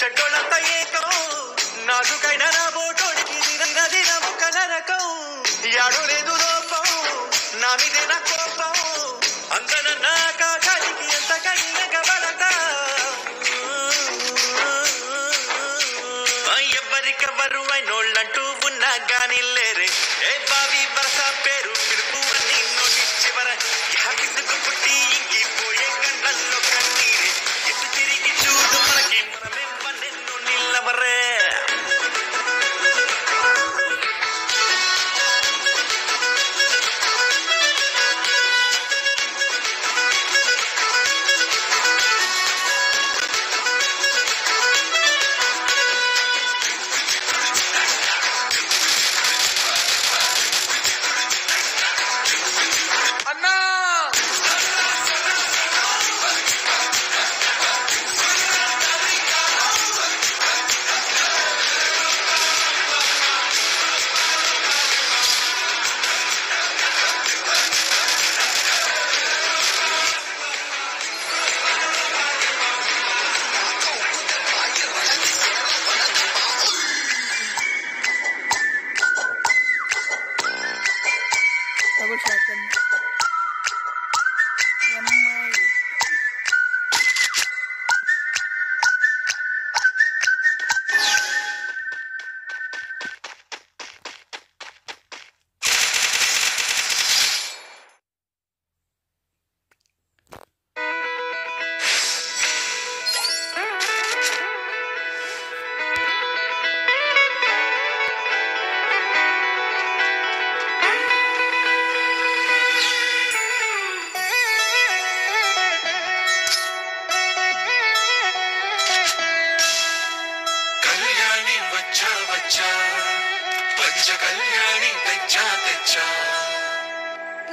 చెడ్డోళ్ళంతా ఏకం నాజుకైన నా బోటోడికి దినము కనరకం యాడో లేదు లోపం నా మీదే నా కోపం అందరన్న ఆకాశానికి ఎంత కడియగబడతా ఎవరికెవరు అయినోళ్ళంటూ ఉన్నా గాని లేరే ఏ బావి వరస పేరు పిలుపు అని నోటి చివర విసుగు పుట్టి ఇంకిపోయే గంటల్లో కన్నీరే ఎటు తిరిగి చూడు మనకి మనమే పన్నెన్నో నిల్లవరే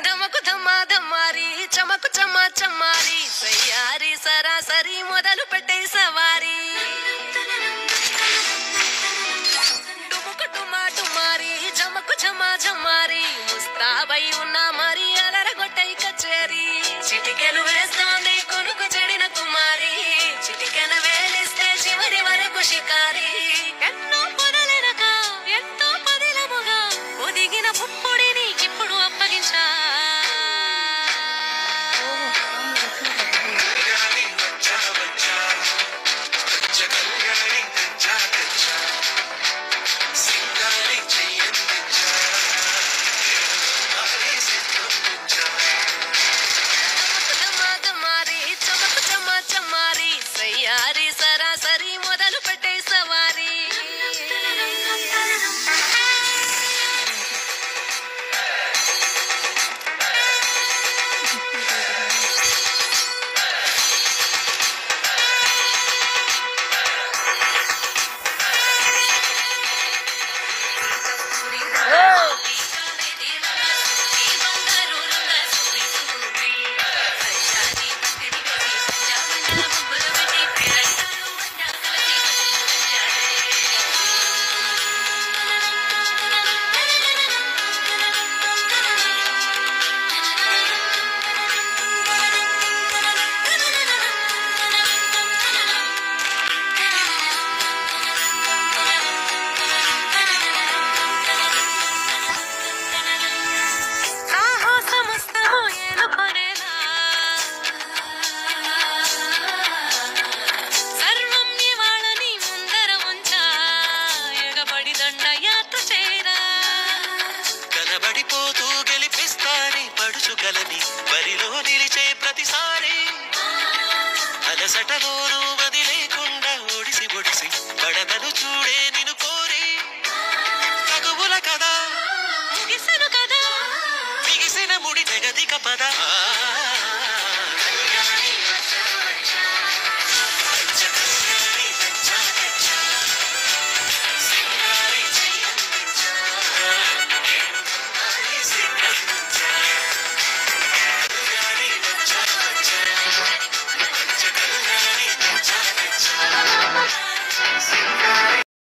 దమకు ధమాధమారి చమకు చమా చమారి సయ్యారి సరాసరి మొదలు పెట్టే సవారి టుముకు టుమా టుమారి జమకు ఝమా ఝమారి ముస్తాబై ఉన్నా మరి అలరగొట్టై కచేరి చిటికెను వేస్తోంది కొనుకు చెడిన కుమారి చిటికెను వేలిస్తే చివరి వరకు షికారి ఎన్నో పొదలెనక ఎంతో పదిలముగా ఒదిగిన పుప్పుడిని ఇప్పుడు అప్పగించా సయ్యారి సరాసరి మొదలు పెట్టే సవారి కనబడిపోతూ గెలిపిస్తాని పడుచుకలని బరిలో నిలిచే ప్రతిసారి అలసటలోనూ వదిలేకుండా ఒడిసి ఒడిసి పడతను చూడే నిన్ను కోరి తగువుల కదా ముగిసెను కదా మిగిసిన ముడి తెగదిక పద